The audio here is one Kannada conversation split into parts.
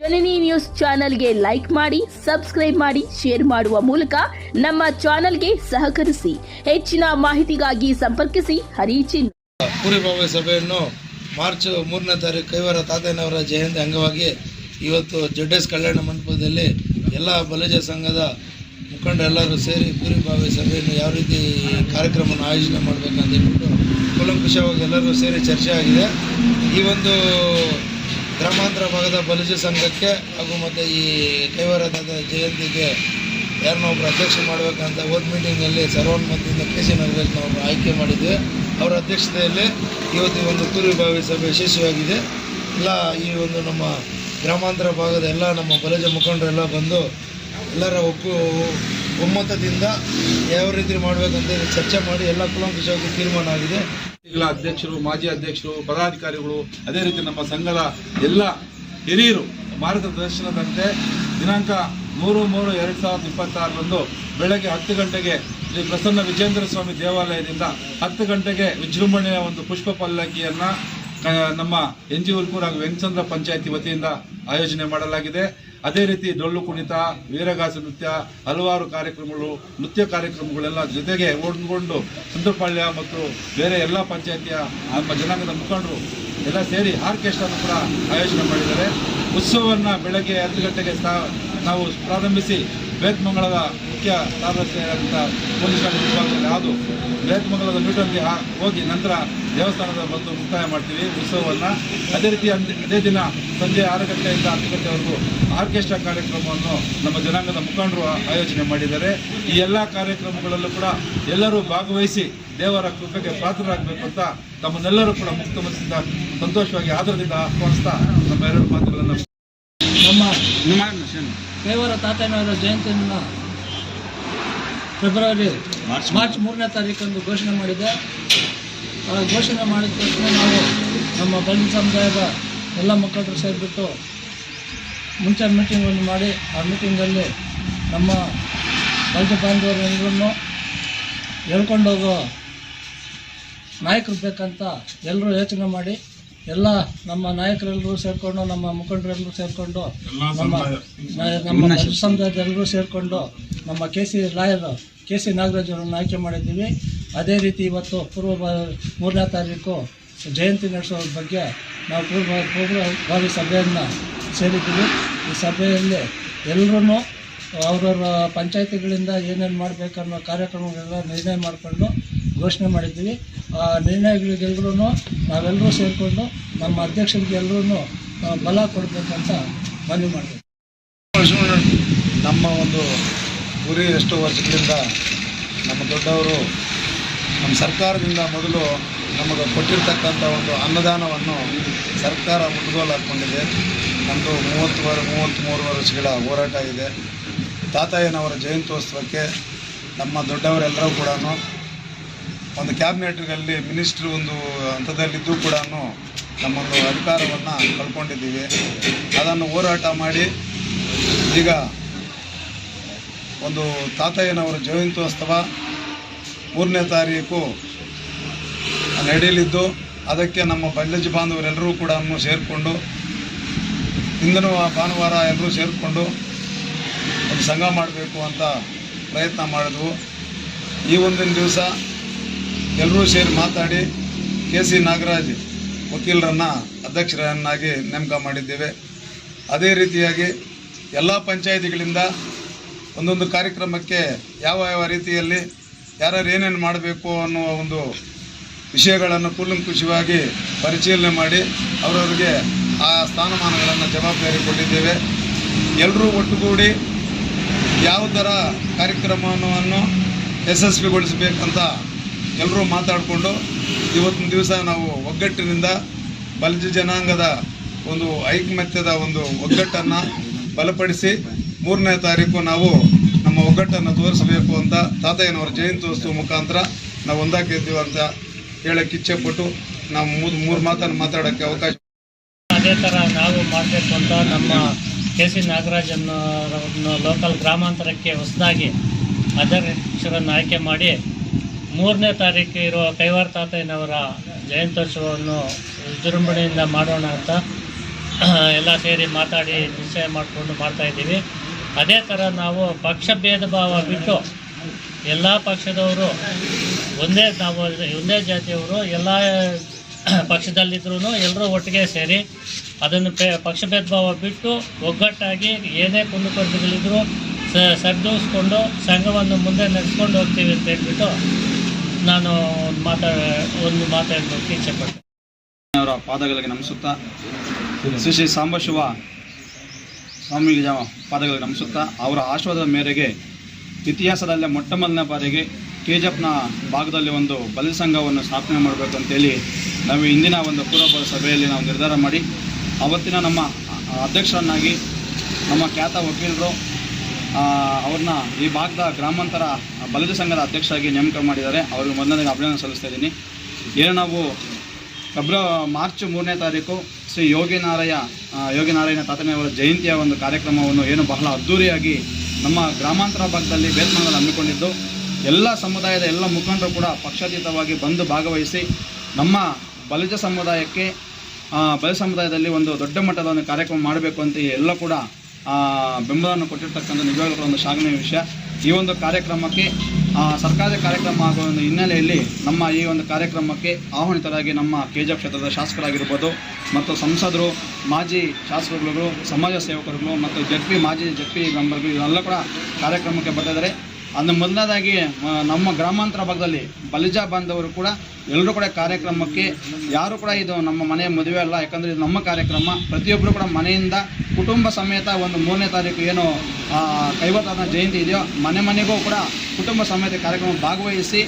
ಜನನಿ ನ್ಯೂಸ್ ಚಾನೆಲ್ಗೆ ಲೈಕ್ ಮಾಡಿ, ಸಬ್ಸ್ಕ್ರೈಬ್ ಮಾಡಿ, ಶೇರ್ ಮಾಡುವ ಮೂಲಕ ನಮ್ಮ ಚಾನೆಲ್ಗೆ ಸಹಕರಿಸಿ. ಹೆಚ್ಚಿನ ಮಾಹಿತಿಗಾಗಿ ಸಂಪರ್ಕಿಸಿ ಹರಿಚಿನ್. ಪೂರ್ವಭಾವಿ ಸಭೆಯನ್ನು ಮಾರ್ಚ್ 3ನೇ ತಾರೀಕು ಕೈವಾರ ತಾತಯ್ಯನವರ ಜಯಂತಿ ಅಂಗವಾಗಿ ಇವತ್ತು ಜೆಡ್ಎಸ್ ಕಲ್ಯಾಣ ಮಂಟಪದಲ್ಲಿ ಎಲ್ಲ ಬಲಿಜ ಸಂಘದ ಮುಖಂಡರೆಲ್ಲರೂ ಸೇರಿ ಪೂರ್ವಭಾವಿ ಸಭೆಯನ್ನು ಯಾವ ರೀತಿ ಕಾರ್ಯಕ್ರಮವನ್ನು ಆಯೋಜನೆ ಮಾಡಬೇಕಂತ ಹೇಳ್ಬಿಟ್ಟು ಕೂಲಂಕುಷವಾಗಿ ಎಲ್ಲರೂ ಸೇರಿ ಚರ್ಚೆ ಆಗಿದೆ. ಈ ಒಂದು ಗ್ರಾಮಾಂತರ ಭಾಗದ ಬಲಿಜ ಸಂಘಕ್ಕೆ ಹಾಗೂ ಮತ್ತು ಈ ಕೈವಾರದ ಜಯಂತಿಗೆ ಯಾರನ್ನ ಒಬ್ಬರು ಅಧ್ಯಕ್ಷ ಮಾಡಬೇಕಂತ ಹೋದ ಮೀಟಿಂಗಲ್ಲಿ ಸರ್ವಾನುಮತದಿಂದ KC ನಾಗರಾಜ್ ನಾವು ಆಯ್ಕೆ ಮಾಡಿದ್ವಿ. ಅವರ ಅಧ್ಯಕ್ಷತೆಯಲ್ಲಿ ಇವತ್ತು ಒಂದು ಪೂರ್ವಭಾವಿ ಸಭೆ ಯಶಸ್ವಿಯಾಗಿದೆ. ಎಲ್ಲ ಈ ಒಂದು ನಮ್ಮ ಗ್ರಾಮಾಂತರ ಭಾಗದ ಎಲ್ಲ ನಮ್ಮ ಬಲಿಜ ಮುಖಂಡರೆಲ್ಲ ಬಂದು ಎಲ್ಲರ ಒಮ್ಮತದಿಂದ ಯಾವ ರೀತಿ ಮಾಡಬೇಕಂತ ಚರ್ಚೆ ಮಾಡಿ ಎಲ್ಲ ಕೂಲಂಕುಷವಾಗಿ ತೀರ್ಮಾನ ಆಗಿದೆ. ಈಗಲ ಅಧ್ಯಕ್ಷರು, ಮಾಜಿ ಅಧ್ಯಕ್ಷರು, ಪದಾಧಿಕಾರಿಗಳು, ಅದೇ ರೀತಿ ನಮ್ಮ ಸಂಘದ ಎಲ್ಲ ಹಿರಿಯರು ಮಾರ್ಗದರ್ಶನದಂತೆ ದಿನಾಂಕ 3/3/2026 ಬೆಳಗ್ಗೆ 10 ಗಂಟೆಗೆ ಶ್ರೀ ಪ್ರಸನ್ನ ವಿಜೇಂದ್ರ ಸ್ವಾಮಿ ದೇವಾಲಯದಿಂದ 10 ಗಂಟೆಗೆ ವಿಜೃಂಭಣೆಯ ಒಂದು ಪುಷ್ಪ ಪಲ್ಲಕ್ಕಿಯನ್ನು ನಮ್ಮ NG ಉಲ್ಕೂರು ಹಾಗೂ ವೆಂಕಚಂದ್ರ ಪಂಚಾಯತಿ ವತಿಯಿಂದ ಆಯೋಜನೆ ಮಾಡಲಾಗಿದೆ. ಅದೇ ರೀತಿ ಡೊಳ್ಳು ಕುಣಿತ, ವೀರಗಾಸ ನೃತ್ಯ, ಹಲವಾರು ಕಾರ್ಯಕ್ರಮಗಳು, ನೃತ್ಯ ಕಾರ್ಯಕ್ರಮಗಳೆಲ್ಲ ಜೊತೆಗೆ ಒಳಗೊಂಡು ಸುಂದರಪಾಳ್ಯ ಮತ್ತು ಬೇರೆ ಎಲ್ಲ ಪಂಚಾಯತಿಯ ನಮ್ಮ ಜನಾಂಗದ ಮುಖಂಡರು ಎಲ್ಲ ಸೇರಿ ಆರ್ಕೆಸ್ಟ್ರಾನು ಕೂಡ ಆಯೋಜನೆ ಮಾಡಿದ್ದಾರೆ. ಉತ್ಸವವನ್ನು ಬೆಳಗ್ಗೆ 10 ಗಂಟೆಗೆ ನಾವು ಪ್ರಾರಂಭಿಸಿ ಬೇತ್ಮಂಗಲದ ಮುಖ್ಯ ಸಾರ್ವಜನಿಕ ಪೊಲೀಸ್ ಠಾಣೆ ವಿಭಾಗದಲ್ಲಿ ಹಾದು ಬೇತ್ಮಂಗಲದ ಮೀಟರ್ಗೆ ಹೋಗಿ ನಂತರ ದೇವಸ್ಥಾನದ ಬಂದು ಮುಕ್ತಾಯ ಮಾಡ್ತೀವಿ ಉತ್ಸವವನ್ನು. ಅದೇ ರೀತಿ ಅದೇ ದಿನ ಸಂಜೆ 6 ಗಂಟೆಯಿಂದ 10 ಗಂಟೆವರೆಗೂ ಆರ್ಕೆಸ್ಟ್ರಾ ಕಾರ್ಯಕ್ರಮವನ್ನು ನಮ್ಮ ಜನಾಂಗದ ಮುಖಂಡರು ಆಯೋಜನೆ ಮಾಡಿದ್ದಾರೆ. ಈ ಎಲ್ಲ ಕಾರ್ಯಕ್ರಮಗಳಲ್ಲೂ ಕೂಡ ಎಲ್ಲರೂ ಭಾಗವಹಿಸಿ ದೇವರ ಕೃಪೆಗೆ ಪಾತ್ರರಾಗಬೇಕು ಅಂತ ತಮ್ಮನ್ನೆಲ್ಲರೂ ಕೂಡ ಮುಕ್ತ ಮನಸ್ಸಿಂದ ಸಂತೋಷವಾಗಿ ಆದರದಿಂದ ಆಹ್ವಾನಿಸ್ತಾ ನಮ್ಮ ಎರಡು ಮಾತುಗಳನ್ನು ನಮ್ಮ ಕೈವಾರ ತಾತಯ್ಯನವರ ಜಯಂತಿಯನ್ನು ಮಾರ್ಚ್ 3ನೇ ತಾರೀಕಂದು ಘೋಷಣೆ ಮಾಡಿದೆ. ಘೋಷಣೆ ಮಾಡಿದ ತಕ್ಷಣ ನಾವು ನಮ್ಮ ಬಲಿಜ ಸಮುದಾಯದ ಎಲ್ಲ ಮುಖಂಡರು ಸೇರಿಬಿಟ್ಟು ಮುಂಚೆ ಮೀಟಿಂಗನ್ನು ಮಾಡಿ ಆ ಮೀಟಿಂಗಲ್ಲಿ ನಮ್ಮ ಬಲಿಜ ಬಾಂಧವರೆಲ್ಲರನ್ನು ಹೇಳ್ಕೊಂಡೋಗೋ ನಾಯಕರು ಬೇಕಂತ ಎಲ್ಲರೂ ಯೋಚನೆ ಮಾಡಿ ಎಲ್ಲ ನಮ್ಮ ನಾಯಕರೆಲ್ಲರೂ ಸೇರಿಕೊಂಡು, ನಮ್ಮ ಮುಖಂಡರೆಲ್ಲರೂ ಸೇರಿಕೊಂಡು, ನಮ್ಮ ಸಮುದಾಯದೆಲ್ಲರೂ ಸೇರಿಕೊಂಡು ನಮ್ಮ KC ನಾಗರಾಜ್ ಅವರನ್ನು ಆಯ್ಕೆ ಮಾಡಿದ್ದೀವಿ. ಅದೇ ರೀತಿ ಇವತ್ತು ಪೂರ್ವ 3ನೇ ತಾರೀಕು ಜಯಂತಿ ನಡೆಸೋ ಬಗ್ಗೆ ನಾವು ಪೂರ್ವಭಾವಿ ಸಭೆಯನ್ನು ಸೇರಿದ್ದೀವಿ. ಈ ಸಭೆಯಲ್ಲಿ ಎಲ್ಲರೂ ಅವರವರ ಪಂಚಾಯತಿಗಳಿಂದ ಏನೇನು ಮಾಡಬೇಕನ್ನೋ ಕಾರ್ಯಕ್ರಮಗಳೆಲ್ಲ ನಿರ್ಣಯ ಮಾಡಿಕೊಂಡು ಘೋಷಣೆ ಮಾಡಿದ್ದೀವಿ. ಆ ನಿರ್ಣಯಗಳಿಗೆಲ್ಲರೂ ನಾವೆಲ್ಲರೂ ಸೇರಿಕೊಂಡು ನಮ್ಮ ಅಧ್ಯಕ್ಷರಿಗೆ ಎಲ್ಲರೂ ಬಲ ಕೊಡಬೇಕಂತ ಮನವಿ ಮಾಡಬೇಕು. ನಮ್ಮ ಒಂದು ಗುರಿ ಎಷ್ಟೋ ವರ್ಷಗಳಿಂದ ನಮ್ಮ ದೊಡ್ಡವರು ನಮ್ಮ ಸರ್ಕಾರದಿಂದ ಮೊದಲು ನಮಗೆ ಕೊಟ್ಟಿರ್ತಕ್ಕಂಥ ಒಂದು ಅನ್ನದಾನವನ್ನು ಸರ್ಕಾರ ಮುಟ್ಟುಗೋಲು ಹಾಕ್ಕೊಂಡಿದೆ. ನಮ್ಮದು 33 ವರ್ಷಗಳ ಹೋರಾಟ ಇದೆ. ತಾತಯ್ಯನವರ ಜಯಂತ್ಯೋತ್ಸವಕ್ಕೆ ನಮ್ಮ ದೊಡ್ಡವರೆಲ್ಲರೂ ಕೂಡ ಒಂದು ಕ್ಯಾಬಿನೆಟ್ಗಳಲ್ಲಿ ಮಿನಿಸ್ಟ್ರು ಒಂದು ಹಂತದಲ್ಲಿದ್ದು ಕೂಡ ನಮ್ಮೊಂದು ಅಧಿಕಾರವನ್ನು ಕಳ್ಕೊಂಡಿದ್ದೀವಿ. ಅದನ್ನು ಹೋರಾಟ ಮಾಡಿ ಈಗ ಒಂದು ತಾತಯ್ಯನವರ ಜಯಂತ್ಯೋತ್ಸವ 3ನೇ ತಾರೀಕು ನಡೆಯಲಿದ್ದು ಅದಕ್ಕೆ ನಮ್ಮ ಬಲಿಜ ಬಾಂಧವರೆಲ್ಲರೂ ಕೂಡ ಸೇರಿಕೊಂಡು ಇಂದಿನ ಭಾನುವಾರ ಎಲ್ಲರೂ ಸೇರಿಕೊಂಡು ಒಂದು ಸಂಘ ಮಾಡಬೇಕು ಅಂತ ಪ್ರಯತ್ನ ಮಾಡಿದ್ವು. ಈ ಒಂದಿನ ದಿವಸ ಎಲ್ಲರೂ ಸೇರಿ ಮಾತಾಡಿ KC ನಾಗರಾಜ್ ವಕೀಲರನ್ನು ಅಧ್ಯಕ್ಷರನ್ನಾಗಿ ನೇಮಕ ಮಾಡಿದ್ದೇವೆ. ಅದೇ ರೀತಿಯಾಗಿ ಎಲ್ಲ ಪಂಚಾಯಿತಿಗಳಿಂದ ಒಂದೊಂದು ಕಾರ್ಯಕ್ರಮಕ್ಕೆ ಯಾವ ರೀತಿಯಲ್ಲಿ ಯಾರ್ಯಾರು ಏನೇನು ಮಾಡಬೇಕು ಅನ್ನುವ ಒಂದು ವಿಷಯಗಳನ್ನು ಕೂಲಂಕುಷವಾಗಿ ಪರಿಶೀಲನೆ ಮಾಡಿ ಅವರವರಿಗೆ ಆ ಸ್ಥಾನಮಾನಗಳನ್ನು ಜವಾಬ್ದಾರಿ ಕೊಟ್ಟಿದ್ದೇವೆ. ಎಲ್ಲರೂ ಒಟ್ಟುಗೂಡಿ ಯಾವ ಥರ ಕಾರ್ಯಕ್ರಮವನ್ನು ಯಶಸ್ವಿಗೊಳಿಸಬೇಕಂತ ಎಲ್ಲರೂ ಮಾತಾಡಿಕೊಂಡು ಇವತ್ತಿನ ದಿವಸ ನಾವು ಒಗ್ಗಟ್ಟಿನಿಂದ ಬಲಿಜ ಜನಾಂಗದ ಒಂದು ಐಕಮತ್ಯದ ಒಂದು ಒಗ್ಗಟ್ಟನ್ನು ಬಲಪಡಿಸಿ 3ನೇ ತಾರೀಕು ನಾವು ನಮ್ಮ ಒಗ್ಗಟ್ಟನ್ನು ತೋರಿಸಬೇಕು ಅಂತ ತಾತಯ್ಯನವರ ಜಯಂತ್ಯೋತ್ಸವ ಮುಖಾಂತರ ನಾವು ಒಂದಾಗಿದ್ದೀವಿ ಅಂತ ಹೇಳಕ್ಕೆ ಇಚ್ಛೆಪಟ್ಟು ನಾವು ಮೂರು ಮಾತನ್ನು ಮಾತಾಡೋಕ್ಕೆ ಅವಕಾಶ. ಅದೇ ಥರ ನಾವು ಮಾಡಬೇಕು ಅಂತ ನಮ್ಮ KC ನಾಗರಾಜನ್ನು ಲೋಕಲ್ ಗ್ರಾಮಾಂತರಕ್ಕೆ ಹೊಸದಾಗಿ ಅಧ್ಯಕ್ಷರನ್ನು ಆಯ್ಕೆ ಮಾಡಿ 3ನೇ ತಾರೀಕು ಇರುವ ಕೈವಾರ ತಾತಯ್ಯನವರ ಜಯಂತ್ಯೋತ್ಸವವನ್ನು ವಿಜೃಂಭಣೆಯಿಂದ ಮಾಡೋಣ ಅಂತ ಎಲ್ಲ ಸೇರಿ ಮಾತಾಡಿ ನಿಶ್ಚಯ ಮಾಡಿಕೊಂಡು ಮಾಡ್ತಾಯಿದ್ದೀವಿ. ಅದೇ ಥರ ನಾವು ಪಕ್ಷ ಭೇದ ಭಾವ ಬಿಟ್ಟು ಎಲ್ಲ ಪಕ್ಷದವರು ನಾವು ಒಂದೇ ಜಾತಿಯವರು ಎಲ್ಲ ಪಕ್ಷದಲ್ಲಿದ್ರೂ ಎಲ್ಲರೂ ಒಟ್ಟಿಗೆ ಸೇರಿ ಅದನ್ನು ಪಕ್ಷ ಭೇದ ಭಾವ ಬಿಟ್ಟು ಒಗ್ಗಟ್ಟಾಗಿ ಏನೇ ಕುಂದುಕೊರತೆಗಳಿದ್ರೂ ಸರಿದೂಗಿಸ್ಕೊಂಡು ಸಂಘವನ್ನು ಮುಂದೆ ನಡೆಸ್ಕೊಂಡು ಹೋಗ್ತೀವಿ ಅಂತ ಹೇಳ್ಬಿಟ್ಟು ನಾನು ಒಂದು ಮಾತಾಡೋಕ್ಕೆ ಇಚ್ಛೆಪಡ್ತೀನಿ. ಅವರ ಪಾದಗಳಿಗೆ ನಮಿಸುತ್ತಾ, ಶ್ರೀ ಶ್ರೀ ಸಾಂಬಶಿವ ಸ್ವಾಮಿಗಳ ಪಾದಗಳಿಗೆ ನಮಿಸುತ್ತಾ, ಅವರ ಆಶೀರ್ವಾದದ ಮೇರೆಗೆ ಇತಿಹಾಸದಲ್ಲೇ ಮೊಟ್ಟ ಮೊದಲನೇ ಬಾರಿಗೆ KGFನ ಭಾಗದಲ್ಲಿ ಒಂದು ಬಲಿಜ ಸಂಘವನ್ನು ಸ್ಥಾಪನೆ ಮಾಡಬೇಕು ಅಂತೇಳಿ ನಾವು ಇಂದಿನ ಒಂದು ಪೂರ್ವಭಾವಿ ಸಭೆಯಲ್ಲಿ ನಾವು ನಿರ್ಧಾರ ಮಾಡಿ ಅವತ್ತಿನ ನಮ್ಮ ಅಧ್ಯಕ್ಷರನ್ನಾಗಿ ನಮ್ಮ ಖ್ಯಾತ ವಕೀಲರು ಅವ್ರನ್ನ ಈ ಭಾಗದ ಗ್ರಾಮಾಂತರ ಬಲಿಜ ಸಂಘದ ಅಧ್ಯಕ್ಷರಾಗಿ ನೇಮಕ ಮಾಡಿದ್ದಾರೆ. ಅವ್ರಿಗೆ ಮೊದಲನೇ ಅಭಿನಂದನೆ ಸಲ್ಲಿಸ್ತಾ ಇದ್ದೀನಿ. ಏನು ನಾವು ಮಾರ್ಚ್ 3ನೇ ತಾರೀಕು ಶ್ರೀ ಯೋಗಿನಾರಾಯಣ ತಾತನವರ ಜಯಂತಿಯ ಒಂದು ಕಾರ್ಯಕ್ರಮವನ್ನು ಏನು ಬಹಳ ಅದ್ಧೂರಿಯಾಗಿ ನಮ್ಮ ಗ್ರಾಮಾಂತರ ಭಾಗದಲ್ಲಿ ಬೇಲ್ಮಂಗಲದಲ್ಲಿ ಹಮ್ಮಿಕೊಂಡಿದ್ದು, ಎಲ್ಲ ಸಮುದಾಯದ ಎಲ್ಲ ಮುಖಂಡರು ಕೂಡ ಪಕ್ಷಾತೀತವಾಗಿ ಬಂದು ಭಾಗವಹಿಸಿ ನಮ್ಮ ಬಲಿಜ ಸಮುದಾಯದಲ್ಲಿ ಒಂದು ದೊಡ್ಡ ಮಟ್ಟದ ಒಂದು ಕಾರ್ಯಕ್ರಮ ಮಾಡಬೇಕು ಅಂತ ಎಲ್ಲ ಕೂಡ ಬೆಂಬಲವನ್ನು ಕೊಟ್ಟಿರ್ತಕ್ಕಂಥ ನಿಜವಾಗ್ಲೂ ಒಂದು ಶ್ಲಾಘನೀಯ ವಿಷಯ. ಈ ಒಂದು ಕಾರ್ಯಕ್ರಮಕ್ಕೆ ಸರ್ಕಾರದ ಕಾರ್ಯಕ್ರಮ ಆಗುವ ಒಂದು ಹಿನ್ನೆಲೆಯಲ್ಲಿ ನಮ್ಮ ಈ ಒಂದು ಕಾರ್ಯಕ್ರಮಕ್ಕೆ ಆಹ್ವಾನಿತರಾಗಿ ನಮ್ಮ KGF ಕ್ಷೇತ್ರದ ಶಾಸಕರಾಗಿರ್ಬೋದು ಮತ್ತು ಸಂಸದರು, ಮಾಜಿ ಶಾಸಕರುಗಳು, ಸಮಾಜ ಸೇವಕರುಗಳು ಮತ್ತು ಮಾಜಿ ಜಡ್ಪಿ ಮೆಂಬರ್ಗಳು ಇವರೆಲ್ಲ ಕೂಡ ಕಾರ್ಯಕ್ರಮಕ್ಕೆ ಬರ್ತಿದ್ದಾರೆ. ಅದು ಮೊದಲನೇದಾಗಿ ನಮ್ಮ ಗ್ರಾಮಾಂತರ ಭಾಗದಲ್ಲಿ ಬಲಿಜ ಬಾಂಧವರು ಕೂಡ ಎಲ್ಲರೂ ಕೂಡ ಕಾರ್ಯಕ್ರಮಕ್ಕೆ ಯಾರು ಕೂಡ ಇದು ನಮ್ಮ ಮನೆಯ ಮದುವೆ ಅಲ್ಲ, ಯಾಕಂದರೆ ಇದು ನಮ್ಮ ಕಾರ್ಯಕ್ರಮ. ಪ್ರತಿಯೊಬ್ಬರು ಕೂಡ ಮನೆಯಿಂದ ಕುಟುಂಬ ಸಮೇತ ಒಂದು 3ನೇ ತಾರೀಕು ಏನು ಕೈವರ್ತಾತನ ಜಯಂತಿ ಇದೆಯೋ ಮನೆಗೂ ಕೂಡ ಕುಟುಂಬ ಸಮೇತ ಕಾರ್ಯಕ್ರಮ ಭಾಗವಹಿಸಿ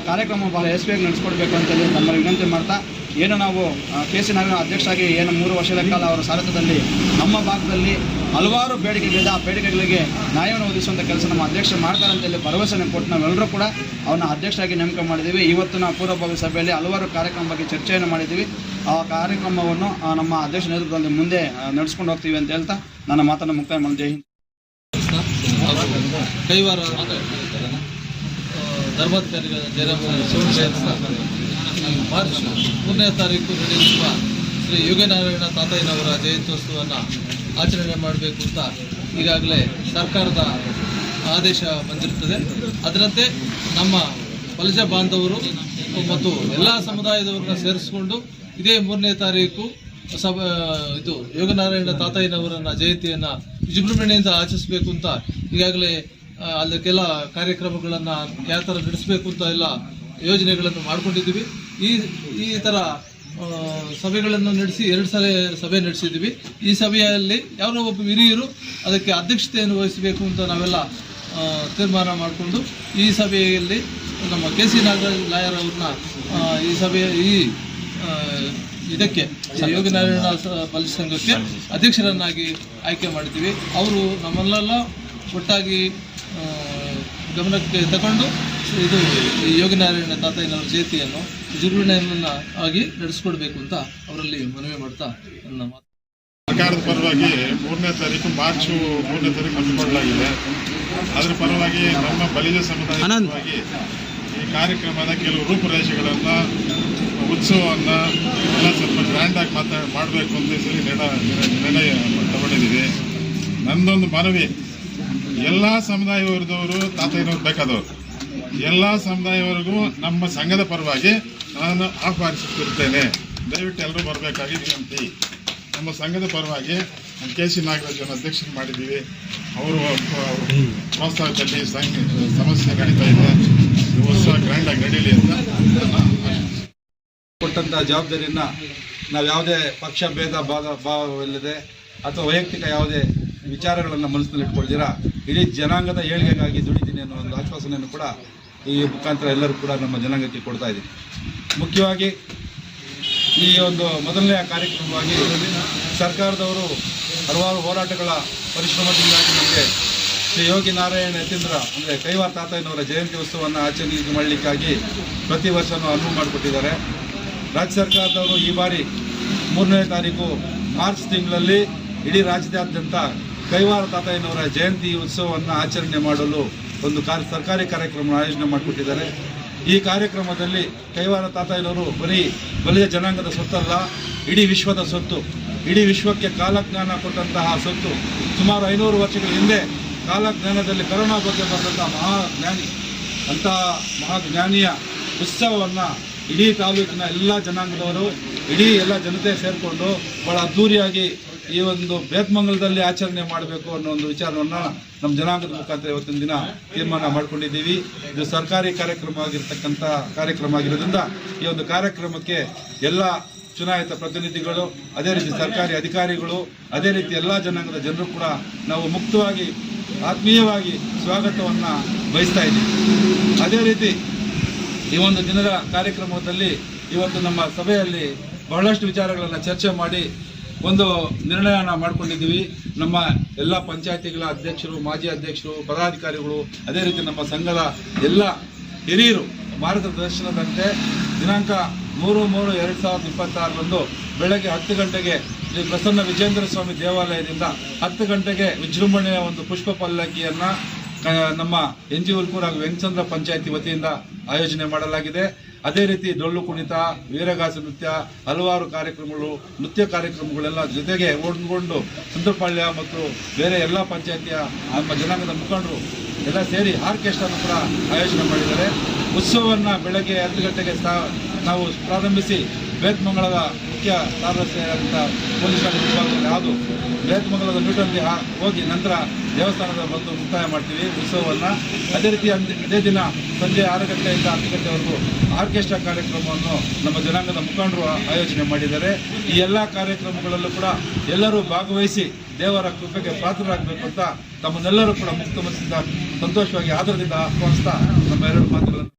ಕಾರ್ಯಕ್ರಮ ಬಹಳ ಯಶಸ್ವಿಯಾಗಿ ನಡೆಸ್ಕೊಡ್ಬೇಕು ಅಂತೇಳಿ ನಮ್ಮಲ್ಲಿ ವಿನಂತಿ ಮಾಡ್ತಾ, ಏನು ನಾವು KC ನಾಗರಾಜ್ ಅಧ್ಯಕ್ಷರಾಗಿ ಏನು 3 ವರ್ಷದ ಕಾಲ ಅವರ ಸಾರಥ್ಯದಲ್ಲಿ ನಮ್ಮ ಭಾಗದಲ್ಲಿ ಹಲವಾರು ಬೇಡಿಕೆಗಳಿದೆ. ಆ ಬೇಡಿಕೆಗಳಿಗೆ ನ್ಯಾಯವನ್ನು ಒದಗಿಸುವಂಥ ಕೆಲಸ ನಮ್ಮ ಅಧ್ಯಕ್ಷರು ಮಾಡ್ತಾರೆ ಅಂತೇಳಿ ಭರವಸೆಯನ್ನು ಕೊಟ್ಟು ನಾವೆಲ್ಲರೂ ಕೂಡ ಅವನ್ನ ಅಧ್ಯಕ್ಷರಾಗಿ ನೇಮಕ ಮಾಡಿದ್ದೀವಿ. ಇವತ್ತು ನಾವು ಪೂರ್ವಭಾವಿ ಸಭೆಯಲ್ಲಿ ಹಲವಾರು ಕಾರ್ಯಕ್ರಮ ಬಗ್ಗೆ ಚರ್ಚೆಯನ್ನು ಮಾಡಿದ್ದೀವಿ. ಆ ಕಾರ್ಯಕ್ರಮವನ್ನು ನಮ್ಮ ಅಧ್ಯಕ್ಷ ನೇತೃತ್ವದಲ್ಲಿ ಮುಂದೆ ನಡೆಸ್ಕೊಂಡು ಹೋಗ್ತೀವಿ ಅಂತ ಹೇಳ್ತಾ ನನ್ನ ಮಾತನ್ನು ಮುಕ್ತಾಯ ಮಾಡಿ ಜೈ ಹಿಂದ್. ಕೈವಾರ ಧರ್ಮಾಧಿಕಾರಿಗಳ ಜಯರಾಮ ಮಾರ್ಚ್ 3ನೇ ತಾರೀಕು ನಡೆಯುವ ಶ್ರೀ ಯೋಗಿನಾರಾಯಣ ತಾತಯ್ಯನವರ ಜಯಂತ್ಯೋತ್ಸವವನ್ನು ಆಚರಣೆ ಮಾಡಬೇಕು ಅಂತ ಈಗಾಗಲೇ ಸರ್ಕಾರದ ಆದೇಶ ಬಂದಿರುತ್ತದೆ. ಅದರಂತೆ ನಮ್ಮ ಬಲಿಜ ಬಾಂಧವರು ಮತ್ತು ಎಲ್ಲ ಸಮುದಾಯದವರನ್ನ ಸೇರಿಸಿಕೊಂಡು ಇದೇ 3ನೇ ತಾರೀಕು ಇದು ಯೋಗನಾರಾಯಣ ತಾತಯ್ಯನವರನ್ನ ಜಯಂತಿಯನ್ನು ವಿಜೃಂಭಣೆಯಿಂದ ಆಚರಿಸಬೇಕು ಅಂತ ಈಗಾಗಲೇ ಅದಕ್ಕೆಲ್ಲ ಕಾರ್ಯಕ್ರಮಗಳನ್ನು ಯಾವ ಥರ ನಡೆಸಬೇಕು ಅಂತ ಎಲ್ಲ ಯೋಜನೆಗಳನ್ನು ಮಾಡ್ಕೊಂಡಿದ್ದೀವಿ. ಈ ಥರ ಸಭೆಗಳನ್ನು ನಡೆಸಿ 2 ಸಲ ಸಭೆ ನಡೆಸಿದ್ದೀವಿ. ಈ ಸಭೆಯಲ್ಲಿ ಯಾರೋ ಒಬ್ಬ ಹಿರಿಯರು ಅದಕ್ಕೆ ಅಧ್ಯಕ್ಷತೆಯನ್ನು ವಹಿಸಬೇಕು ಅಂತ ನಾವೆಲ್ಲ ತೀರ್ಮಾನ ಮಾಡಿಕೊಂಡು ಈ ಸಭೆಯಲ್ಲಿ ನಮ್ಮ KC ನಾಗರಾಜ್ ಲಾಯರ್ ಅವ್ರನ್ನ ಈ ಸಭೆಯ ಇದಕ್ಕೆ ಯೋಗಿನಾರಾಯಣ ಬಲಿಜ ಸಂಘಕ್ಕೆ ಅಧ್ಯಕ್ಷರನ್ನಾಗಿ ಆಯ್ಕೆ ಮಾಡಿದ್ದೀವಿ. ಅವರು ನಮ್ಮಲ್ಲೆಲ್ಲ ಒಟ್ಟಾಗಿ ಗಮನಕ್ಕೆ ತಗೊಂಡು ಇದು ಯೋಗಿನಾರಾಯಣ ತಾತಯ್ಯನವರ ಜಯಂತಿಯನ್ನು ವಿಜೃಂಭಣೆಯನ್ನು ಆಗಿ ನಡೆಸ್ಕೊಡ್ಬೇಕು ಅಂತ ಅವರಲ್ಲಿ ಮನವಿ ಮಾಡ್ತಾ ನನ್ನ ಮಾತು. ಸರ್ಕಾರದ ಪರವಾಗಿ 3ನೇ ತಾರೀಕು ಮಾರ್ಚ್ 3ನೇ ತಾರೀಕು ಹಮ್ಮಿಕೊಳ್ಳಲಾಗಿದೆ. ಅದರ ಪರವಾಗಿ ನಮ್ಮ ಬಲಿಜ ಸಮುದಾಯವಾಗಿ ಈ ಕಾರ್ಯಕ್ರಮದ ಕೆಲವು ರೂಪುರೇಷೆಗಳನ್ನು ಉತ್ಸವವನ್ನು ಎಲ್ಲ ಸ್ವಲ್ಪ ಗ್ರ್ಯಾಂಡಾಗಿ ಮಾಡಬೇಕು ಅಂತ ಹೇಳಿ ನಿರ್ಣಯ ತಗೊಂಡಿದ್ದೀವಿ. ನನ್ನದೊಂದು ಮನವಿ, ಎಲ್ಲ ಸಮುದಾಯವರ್ದವರು ತಾತಯ್ಯನವ್ರು ಬೇಕಾದವರು ಎಲ್ಲ ಸಮುದಾಯವರೆಗೂ ನಮ್ಮ ಸಂಘದ ಪರವಾಗಿ ನಾನು ಆಹ್ವಾನಿಸುತ್ತಿರ್ತೇನೆ. ದಯವಿಟ್ಟು ಎಲ್ಲರೂ ಬರಬೇಕಾಗಿ ವಿನಂತಿ. ನಮ್ಮ ಸಂಘದ ಪರವಾಗಿ KC ನಾಗರಾಜನ ಅಧ್ಯಕ್ಷರು ಮಾಡಿದ್ದೀವಿ. ಅವರು ಪ್ರೋತ್ಸಾಹದಲ್ಲಿ ಸಮಸ್ಯೆ ನಡೀತಾ ಇದೆ. ಉತ್ಸವ ಗ್ರ್ಯಾಂಡಾಗಿ ನಡೀಲಿ ಅಂತ ಕೊಟ್ಟಂಥ ಜವಾಬ್ದಾರಿಯನ್ನು ನಾವು ಯಾವುದೇ ಪಕ್ಷ ಭೇದ ಭಾವವಿಲ್ಲದೆ ಅಥವಾ ವೈಯಕ್ತಿಕ ಯಾವುದೇ ವಿಚಾರಗಳನ್ನು ಮನಸ್ಸಿನಲ್ಲಿ ಇಟ್ಕೊಳ್ತೀರಾ ಇಡೀ ಜನಾಂಗದ ಏಳಿಗೆಗಾಗಿ ದುಡಿತೀನಿ ಅನ್ನೋ ಒಂದು ಆಶ್ವಾಸನೆಯನ್ನು ಕೂಡ ಈ ಮುಖಾಂತರ ಎಲ್ಲರೂ ಕೂಡ ನಮ್ಮ ಜನಾಂಗಕ್ಕೆ ಕೊಡ್ತಾ ಇದ್ದೀವಿ. ಮುಖ್ಯವಾಗಿ ಈ ಒಂದು ಮೊದಲನೆಯ ಕಾರ್ಯಕ್ರಮವಾಗಿ ಸರ್ಕಾರದವರು ಹಲವಾರು ಹೋರಾಟಗಳ ಪರಿಶ್ರಮದಿಂದಾಗಿ ನಮಗೆ ಶ್ರೀ ಯೋಗಿನಾರಾಯಣ ಯತೀಂದ್ರ ಅಂದರೆ ಕೈವಾರ ತಾತಯ್ಯನವರ ಜಯಂತಿ ಉತ್ಸವವನ್ನು ಆಚರಣೆ ಮಾಡಲಿಕ್ಕಾಗಿ ಪ್ರತಿ ವರ್ಷವೂ ಅನುವು ಮಾಡಿಕೊಟ್ಟಿದ್ದಾರೆ. ರಾಜ್ಯ ಸರ್ಕಾರದವರು ಈ ಬಾರಿ 3ನೇ ತಾರೀಕು ಮಾರ್ಚ್ ತಿಂಗಳಲ್ಲಿ ಇಡೀ ರಾಜ್ಯದಾದ್ಯಂತ ಕೈವಾರ ತಾತಯ್ಯನವರ ಜಯಂತಿ ಉತ್ಸವವನ್ನು ಆಚರಣೆ ಮಾಡಲು ಒಂದು ಸರ್ಕಾರಿ ಕಾರ್ಯಕ್ರಮ ಆಯೋಜನೆ ಮಾಡಿಕೊಟ್ಟಿದ್ದಾರೆ. ಈ ಕಾರ್ಯಕ್ರಮದಲ್ಲಿ ಕೈವಾರ ತಾತಯ್ಯನವರು ಬರೀ ಬಲಿಜ ಜನಾಂಗದ ಸೊತ್ತಲ್ಲ, ಇಡೀ ವಿಶ್ವದ ಸೊತ್ತು. ಇಡೀ ವಿಶ್ವಕ್ಕೆ ಕಾಲಜ್ಞಾನ ಕೊಟ್ಟಂತಹ ಸೊತ್ತು. ಸುಮಾರು 500 ವರ್ಷಗಳ ಹಿಂದೆ ಕಾಲಜ್ಞಾನದಲ್ಲಿ ಕರೋನಾ ಬಗ್ಗೆ ಬರೆದಂತಹ ಮಹಾಜ್ಞಾನಿ, ಅಂತಹ ಮಹಾಜ್ಞಾನಿಯ ಉತ್ಸವವನ್ನು ಇಡೀ ತಾಲೂಕಿನ ಎಲ್ಲ ಜನಾಂಗದವರು, ಇಡೀ ಎಲ್ಲ ಜನತೆ ಸೇರಿಕೊಂಡು ಭಾಳ ಅದ್ಧೂರಿಯಾಗಿ ಈ ಒಂದು ಬೇತ್ಮಂಗಲದಲ್ಲಿ ಆಚರಣೆ ಮಾಡಬೇಕು ಅನ್ನೋ ಒಂದು ವಿಚಾರವನ್ನು ನಮ್ಮ ಜನಾಂಗದ ಮುಖಾಂತರ ಇವತ್ತಿನ ದಿನ ತೀರ್ಮಾನ ಮಾಡ್ಕೊಂಡಿದ್ದೀವಿ. ಇದು ಸರ್ಕಾರಿ ಕಾರ್ಯಕ್ರಮ ಆಗಿರೋದ್ರಿಂದ ಈ ಒಂದು ಕಾರ್ಯಕ್ರಮಕ್ಕೆ ಎಲ್ಲ ಚುನಾಯಿತ ಪ್ರತಿನಿಧಿಗಳು, ಅದೇ ರೀತಿ ಸರ್ಕಾರಿ ಅಧಿಕಾರಿಗಳು, ಅದೇ ರೀತಿ ಎಲ್ಲ ಜನಾಂಗದ ಜನರು ಕೂಡ ನಾವು ಮುಕ್ತವಾಗಿ ಆತ್ಮೀಯವಾಗಿ ಸ್ವಾಗತವನ್ನು ಬಯಸ್ತಾ ಇದ್ದೀವಿ. ಅದೇ ರೀತಿ ಈ ಒಂದು ದಿನದ ಕಾರ್ಯಕ್ರಮದಲ್ಲಿ ಇವತ್ತು ನಮ್ಮ ಸಭೆಯಲ್ಲಿ ಬಹಳಷ್ಟು ವಿಚಾರಗಳನ್ನು ಚರ್ಚೆ ಮಾಡಿ ಒಂದು ನಿರ್ಣಯನ ಮಾಡ್ಕೊಂಡಿದ್ದೀವಿ. ನಮ್ಮ ಎಲ್ಲ ಪಂಚಾಯತಿಗಳ ಅಧ್ಯಕ್ಷರು, ಮಾಜಿ ಅಧ್ಯಕ್ಷರು, ಪದಾಧಿಕಾರಿಗಳು, ಅದೇ ರೀತಿ ನಮ್ಮ ಸಂಘದ ಎಲ್ಲ ಹಿರಿಯರು ಮಾರ್ಗದರ್ಶನದಂತೆ ದಿನಾಂಕ 3/3/2026 ಬೆಳಗ್ಗೆ 10 ಗಂಟೆಗೆ ಶ್ರೀ ಪ್ರಸನ್ನ ವಿಜೇಂದ್ರ ಸ್ವಾಮಿ ದೇವಾಲಯದಿಂದ 10 ಗಂಟೆಗೆ ವಿಜೃಂಭಣೆಯ ಒಂದು ಪುಷ್ಪ ಪಲ್ಲಕ್ಕಿಯನ್ನು ನಮ್ಮ NG ಉಲ್ಕೂರು ಹಾಗೂ ವೆಂಕಚಂದ್ರ ಪಂಚಾಯತಿ ವತಿಯಿಂದ ಆಯೋಜನೆ ಮಾಡಲಾಗಿದೆ. ಅದೇ ರೀತಿ ಡೊಳ್ಳು ಕುಣಿತ, ವೀರಗಾಸೆ ನೃತ್ಯ, ಹಲವಾರು ಕಾರ್ಯಕ್ರಮಗಳು, ನೃತ್ಯ ಕಾರ್ಯಕ್ರಮಗಳೆಲ್ಲ ಜೊತೆಗೆ ಒಳಗೊಂಡು ಸುಂದರಪಾಳ್ಯ ಮತ್ತು ಬೇರೆ ಎಲ್ಲ ಪಂಚಾಯತಿಯ ನಮ್ಮ ಜನಾಂಗದ ಮುಖಂಡರು ಎಲ್ಲ ಸೇರಿ ಆರ್ಕೆಸ್ಟ್ರಾನು ಕೂಡ ಆಯೋಜನೆ ಮಾಡಿದ್ದಾರೆ. ಉತ್ಸವವನ್ನು ಬೆಳಗ್ಗೆ 10 ಗಂಟೆಗೆ ನಾವು ಪ್ರಾರಂಭಿಸಿ ಬೇತ್ಮಂಗಲದ ಮುಖ್ಯ ಸಾರಥಿಯಾದಂಥ ಪೊಲೀಸ್ ಠಾಣೆ ವಿಭಾಗದಲ್ಲಿ ಹಾದು ಬೇತ್ಮಂಗಲದ ನ್ಯೂಟನ್ಗೆ ಹೋಗಿ ನಂತರ ದೇವಸ್ಥಾನದ ಬಂದು ಮುಕ್ತಾಯ ಮಾಡ್ತೀವಿ ಉತ್ಸವವನ್ನು. ಅದೇ ರೀತಿ ಅದೇ ದಿನ ಸಂಜೆ 6 ಗಂಟೆಯಿಂದ 10 ಗಂಟೆವರೆಗೂ ಆರ್ಕೆಸ್ಟ್ರಾ ಕಾರ್ಯಕ್ರಮವನ್ನು ನಮ್ಮ ಜನಾಂಗದ ಮುಖಂಡರು ಆಯೋಜನೆ ಮಾಡಿದ್ದಾರೆ. ಈ ಎಲ್ಲ ಕಾರ್ಯಕ್ರಮಗಳಲ್ಲೂ ಕೂಡ ಎಲ್ಲರೂ ಭಾಗವಹಿಸಿ ದೇವರ ಕೃಪೆಗೆ ಪಾತ್ರರಾಗಬೇಕು ಅಂತ ತಮ್ಮನ್ನೆಲ್ಲರೂ ಕೂಡ ಮುಕ್ತ ಮನಸ್ಸಿಂದ ಸಂತೋಷವಾಗಿ ಆದರದಿಂದ ಆಹ್ವಾನಿಸ್ತಾ ನಮ್ಮ 2 ಮಾತುಗಳನ್ನು